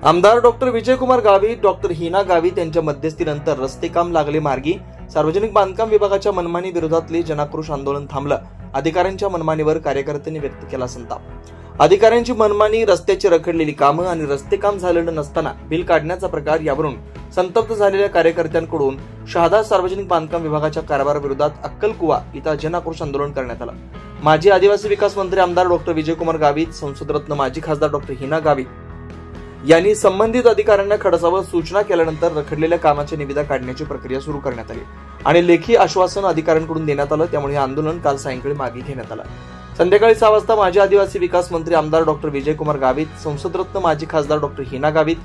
आमदार doctor Vijaykumar Gavit, doctor Hina Gavit यांच्या मध्यस्थीनंतर रस्ते काम लागले मार्गी. सार्वजनिक बांधकाम विभागाच्या मनमानी विरोधातले जनाक्रोश आंदोलन थांबलं. अधिकाऱ्यांच्या मनमानीवर कार्यकर्त्यांनी व्यक्त केला संताप. अधिकाऱ्यांची मनमानी, रस्त्याची रखडलेली कामं आणि रस्ते काम झालेलं नसताना बिल काढण्याचा प्रकार यावरून संतप्त झालेल्या कार्यकर्त्यांकडून शहादा सार्वजनिक बांधकाम विभागाच्या कारभाराविरोधात अक्कलकुवा इथं जनाक्रोश आंदोलन करण्यात आलं. माजी आदिवासी विकास मंत्री आमदार डॉक्टर विजयकुमार गावित, संसदरत्न माजी खासदार डॉक्टर हिना गावित यांनी संबंधित अधिकाऱ्यांना खडसावर सूचना केल्यानंतर रखडलेल्या कामाची निविदा काढण्याची प्रक्रिया सुरू करण्यात आली आणि लेखी आश्वासन अधिकाऱ्यांकडून देण्यात आलं. त्यामुळे हे आंदोलन काल सायंकाळी मागे घेण्यात आलं. संध्याकाळी 6 वाजता माजी आदिवासी विकास मंत्री आमदार डॉक्टर विजयकुमार गावित, संसदरत्न माजी खासदार डॉक्टर हिना गावित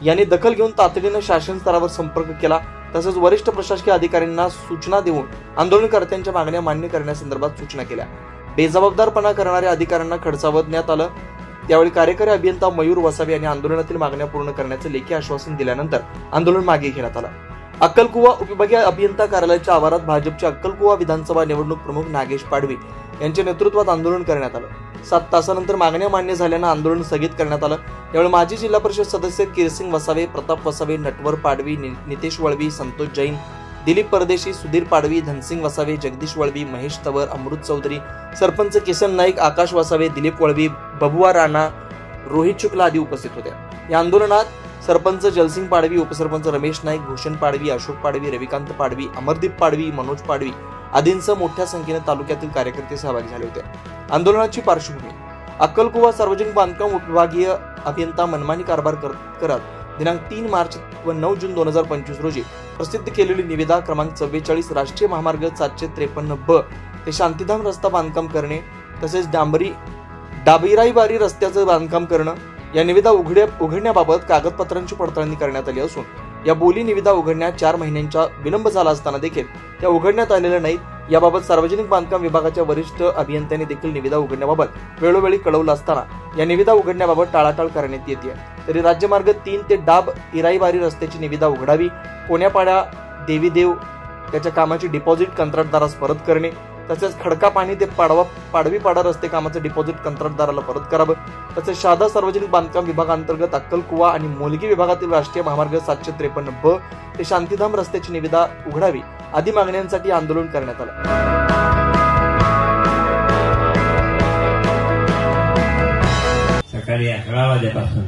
यांनी दखल घेऊन तातडीने शासन स्तरावर संपर्क केला. तसंच वरिष्ठ प्रशासकीय अधिकाऱ्यांना सूचना देऊन आंदोलनकर्त्यांच्या मागण्या मान्य करण्यासंदर्भात सूचना केल्या. बेजबाबदारपणा करणाऱ्या अधिकाऱ्यांना खडसावण्यात आलं. त्यावेळी कार्यकारी अभियंता मयूर वसावे यांनी आंदोलनातील मागण्या पूर्ण करण्याचे लेखी आश्वासन दिल्यानंतर आंदोलन मागे घेण्यात आलं. अक्कलकुवा उपविभागीय अभियंता कार्यालयाच्या आवारात भाजपचे अक्कलकुवा विधानसभा निवडणूक प्रमुख नागेश पाडवी यांच्या नेतृत्वात आंदोलन करण्यात आलं. 7 तासानंतर मागण्या मान्य झाल्यानं आंदोलन स्थगित करण्यात आलं. यावेळी माजी जिल्हा परिषद सदस्य किरसिंग वसावे, प्रताप वसावे, नटवर पाडवी, नितेश वळवी, संतोष जैन, दिलीप परदेशी, सुधीर पाडवी, धनसिंग वसावे, जगदीश वळवी, महेश तवर, अमृत चौधरी, सरपंच किसन नाईक, आकाश वसावे, दिलीप वळवी, बबुआ राणा, रोहित शुक्ला आदी उपस्थित होते. या आंदोलनात सरपंच जलसिंग पाडवी, उपसरपंच रमेश नाईक, भूषण पाडवी, अशोक पाडवी, रविकांत पाडवी, अमरदीप पाडवी, मनोज पाडवी आदींसह मोठ्या संख्येने तालुक्यातील कार्यकर्ते सहभागी झाले होते. आंदोलनाची पार्श्वभूमी: अक्कलकुवा सार्वजनिक बांधकाम उपविभागीय अभियंता मनमानी कारभार करत दिनांक 3 मार्च व 9 जून 2025 रोजी प्रसिद्ध केलेली निविदा क्रमांक 44 राष्ट्रीय महामार्ग 753 ते शांतीधाम रस्ता बांधकाम करणे तसेच डाबिराईबारी रस्त्याचं बांधकाम करणं या निविदा उघडण्याबाबत कागदपत्रांची पडताळणी करण्यात आली असून या बोली निविदा उघडण्यात 4 महिन्यांचा विलंब झाला असताना देखील त्या उघडण्यात आलेल्या नाहीत. याबाबत सार्वजनिक बांधकाम विभागाच्या वरिष्ठ अभियंत्यांनी देखील निविदा उघडण्याबाबत वेळोवेळी कळवलं असताना या निविदा उघडण्याबाबत टाळाटाळ करण्यात येते. तरी राज्यमार्ग 3 ते डाब इराईबारी रस्त्याची निविदा उघडावी, कोण्यापाड्या देवीदेव त्याच्या कामाची डिपॉझिट कंत्राटदारास परत करणे तसेच खडका पाणी ते पाडवीपाडा रस्ते कामाचं डिपॉझिट कंत्राटदाराला परत करावं तसेच शहादा सार्वजनिक बांधकाम विभागांतर्गत अक्कलकुवा आणि मोलगी विभागातील राष्ट्रीय महामार्ग 753 ते शांतीधाम रस्त्याची निविदा उघडावी आदी मागण्यांसाठी आंदोलन करण्यात आलं. सकाळी 11 वाजेपासून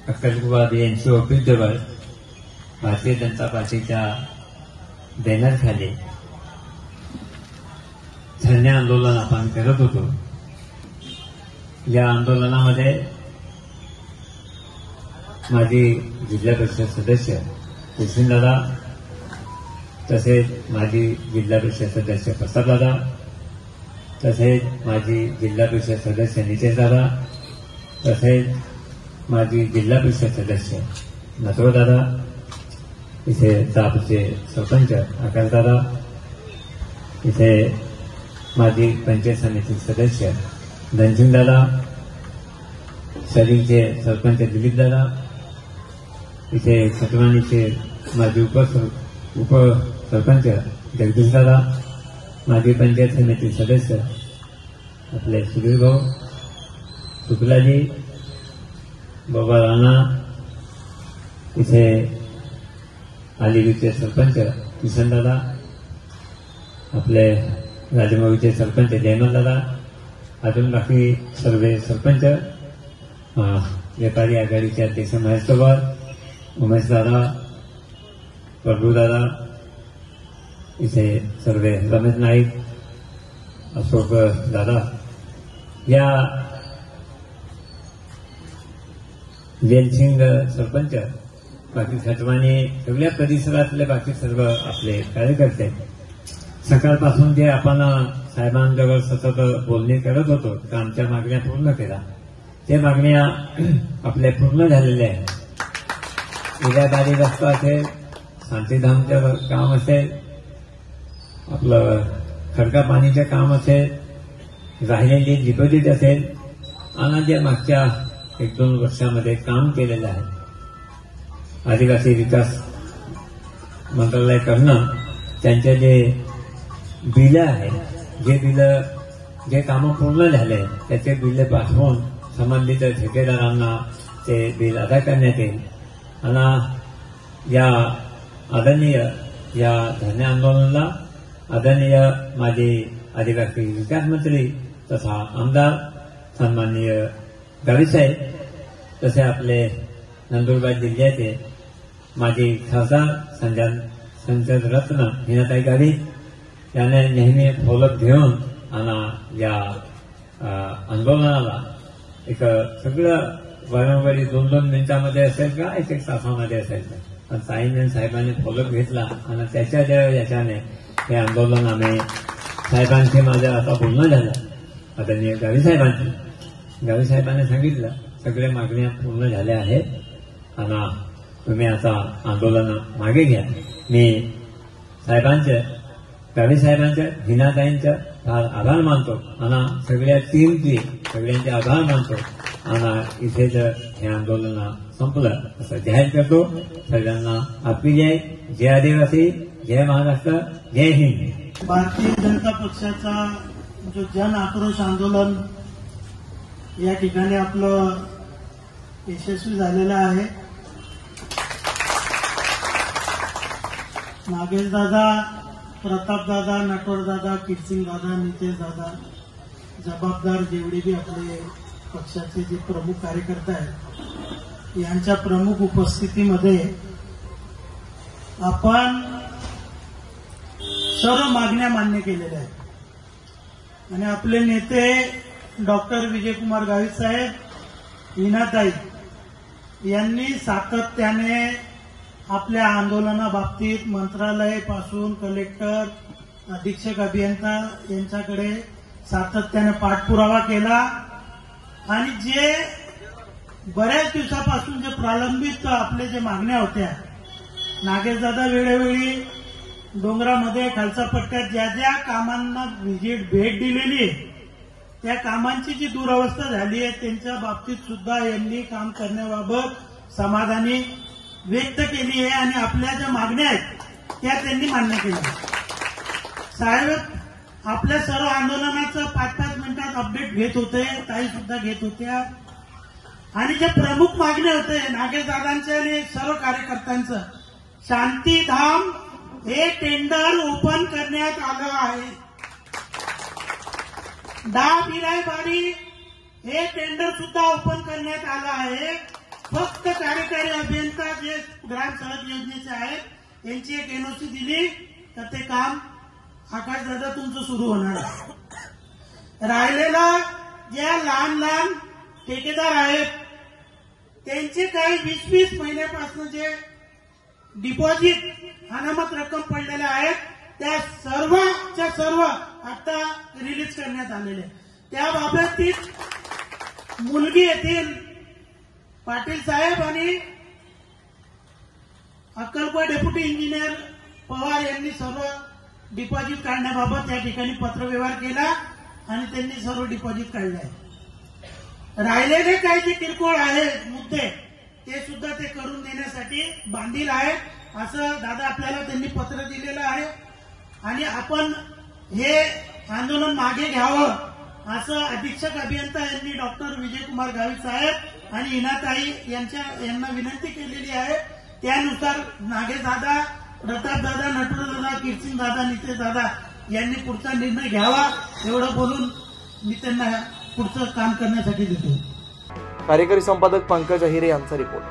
अक्कलकुवा बीएमसी ऑफिसजवळ भारतीय जनता पार्टीच्या बॅनरखाली धरणे आंदोलन आपण करत होतो. या आंदोलनामध्ये माजी जिल्हा परिषद सदस्य दादा तसेच माजी जिल्हा परिषद सदस्य प्रसाददादा तसेच माजी जिल्हा परिषद सदस्य नितेशदादा तसेच माजी जिल्हा परिषद सदस्य नटवरदादा, इथे दापचे सरपंच आकाशदादा, इथे माजी पंचायत समिती सदस्य धनसिंगदादा, शरीरचे सरपंच दिलीपदादा, इथे खटवाणीचे माजी उपसरपंच जगदीशदादा, माजी पंचायत समिती सदस्य आपले सुधीर भाऊ शुक्लाजी, बाबा राणा, इथे अलीगडचे सरपंच किसनदादा, आपले राजमाऊचे सरपंच जयमलदादा, अजून बाकी सर्व सरपंच, व्यापारी आघाडीचे अध्यक्ष महेश तवर, उमेशदादा, प्रभूदादा, इथे सर्व रमेश नाईक, अशोक दादा, या जयसिंग सरपंच, बाकी खटवाणी सगळ्या परिसरातले बाकी सर्व आपले कार्यकर्ते सकाळपासून जे आपण साहेबांजवळ सतत बोलणे करत होतो तर आमच्या मागण्या पूर्ण केल्या. त्या मागण्या आपल्या पूर्ण झालेल्या आहेत. इराईबारी रस्ता असेल, शांतीधामचं काम असेल, आपलं खडका पाणीचं काम असेल, राहिलेली डिपॉझिट असेल आणि जे मागच्या 1-2 वर्षामध्ये काम केलेलं आहे आदिवासी विकास मंत्रालयाकडनं त्यांचे जे बिलं आहेत, जे कामं पूर्ण झाले त्याचे बिलं पाठवून संबंधित ठेकेदारांना ते बिल अदा करण्यात येईल. आणि या आदरणीय या धरणे आंदोलनाला आदरणीय माजी आदिवासी विकास मंत्री तथा आमदार सन्माननीय गावित साहेब, तसे आपले नंदुरबार जिल्ह्याचे माजी खासदार संसद रत्न हिनाताई गावित याने नेहमी फॉलोअप घेऊन आणि या आंदोलनाला एक सगळं वारंवारी 2-2 मिनिटांमध्ये असेल का 1-1 तासामध्ये असेल का, पण ताईंनी साहेबांनी फॉलोअप घेतला आणि त्याच्या याच्याने हे आंदोलन आम्ही साहेबांशी माझं आता बोलणं झालं. आदरणीय गावित साहेबांनी सांगितलं सगळ्या मागण्या पूर्ण झाल्या आहेत आणि तुम्ही आता आंदोलन मागे घ्या. मी गावित साहेबांच्या हिनाताईंचं फार आभार मानतो आणि सगळ्या टीमचे सगळ्यांचे आभार मानतो आणि इथेच हे आंदोलन संपलं असं जाहीर करतो. सगळ्यांना आपली जय आदिवासी, जय महाराष्ट्र, जय हिंद. भारतीय जनता पक्षाचा जो जन आक्रोश आंदोलन या ठिकाणी आपलं यशस्वी झालेलं आहे. नागेश दादा, प्रताप दादा, नटवर दादा, किरसिंग दादा, नितेश दादा, जबाबदार जेवढे बी आपले पक्षाचे जे प्रमुख कार्यकर्ते आहेत यांच्या प्रमुख उपस्थितीमध्ये आपण सर्व मागण्या मान्य केलेल्या आहेत आणि आपले नेते डॉक्टर विजयकुमार गावित साहेब, हिनाताई यांनी सातत्याने आपल्या आंदोलनाबाबतीत मंत्रालयापासून कलेक्टर, अधीक्षक अभियंता यांच्याकडे सातत्याने पाठपुरावा केला आणि जे बऱ्याच दिवसापासून जे प्रलंबित आपले जे मागण्या होत्या, नागेशदादा वेळोवेळी डोंगरामध्ये खालच्या पट्ट्यात ज्या ज्या कामांना भेट दिलेली आहे त्या कामांची जी दुरवस्था झाली आहे त्यांच्या बाबतीत सुद्धा यांनी काम करण्याबाबत समाधानी व्यक्त केली आहे आणि आपल्या ज्या मागण्या आहेत त्या त्यांनी मान्य केल्या. साहेब आपल्या सर्व आंदोलनाचं 5-5 मिनिटात अपडेट घेत होते, ताई सुद्धा घेत होत्या आणि ज्या प्रमुख मागण्या होते नागेशदादांच्या आणि सर्व कार्यकर्त्यांचं, शांतीधाम हे टेंडर ओपन करण्यात आलं आहे. बिराईबारी हे टेंडर सुद्धा ओपन करण्यात आलं आहे. फक्त कार्यकारी अभियंता जे ग्राम सडक योजनेचे आहेत यांची एक एनओसी दिली तर ते काम आकाशदादा तुमचं सुरू होणार आहे. राहिलेला ज्या लहान ठेकेदार आहेत त्यांचे काही 20-20 महिन्यापासून जे डिपॉझिट अनामत रक्कम पडलेल्या आहेत त्या सर्वच्या सर्व आता रिलीज करण्यात आलेले. त्याबाबतीत मुलगी येथील पाटील साहेब आणि अक्कलकोट डेप्युटी इंजिनियर पवार यांनी सर्व डिपॉझिट काढण्याबाबत या ठिकाणी पत्रव्यवहार केला आणि त्यांनी सर्व डिपॉझिट काढले आहे. राहिलेले काही जे किरकोळ आहेत मुद्दे ते सुद्धा ते करून देण्यासाठी बांधील आहेत असं दादा आपल्याला त्यांनी पत्र दिलेलं आहे आणि आपण हे आंदोलन मागे घ्यावं असं अधीक्षक अभियंता यांनी डॉक्टर विजयकुमार गावित साहेब आणि हिनाताई यांना विनंती केलेली आहे. त्यानुसार नागेशदादा, प्रतापदादा, नटवरदादा, किरसिंगदादा, नितेशदादा यांनी पुढचा निर्णय घ्यावा एवढं बोलून मी त्यांना पुढचं काम करण्यासाठी देतो. कार्यकारी संपादक पंकज अहिरे यांचा रिपोर्ट.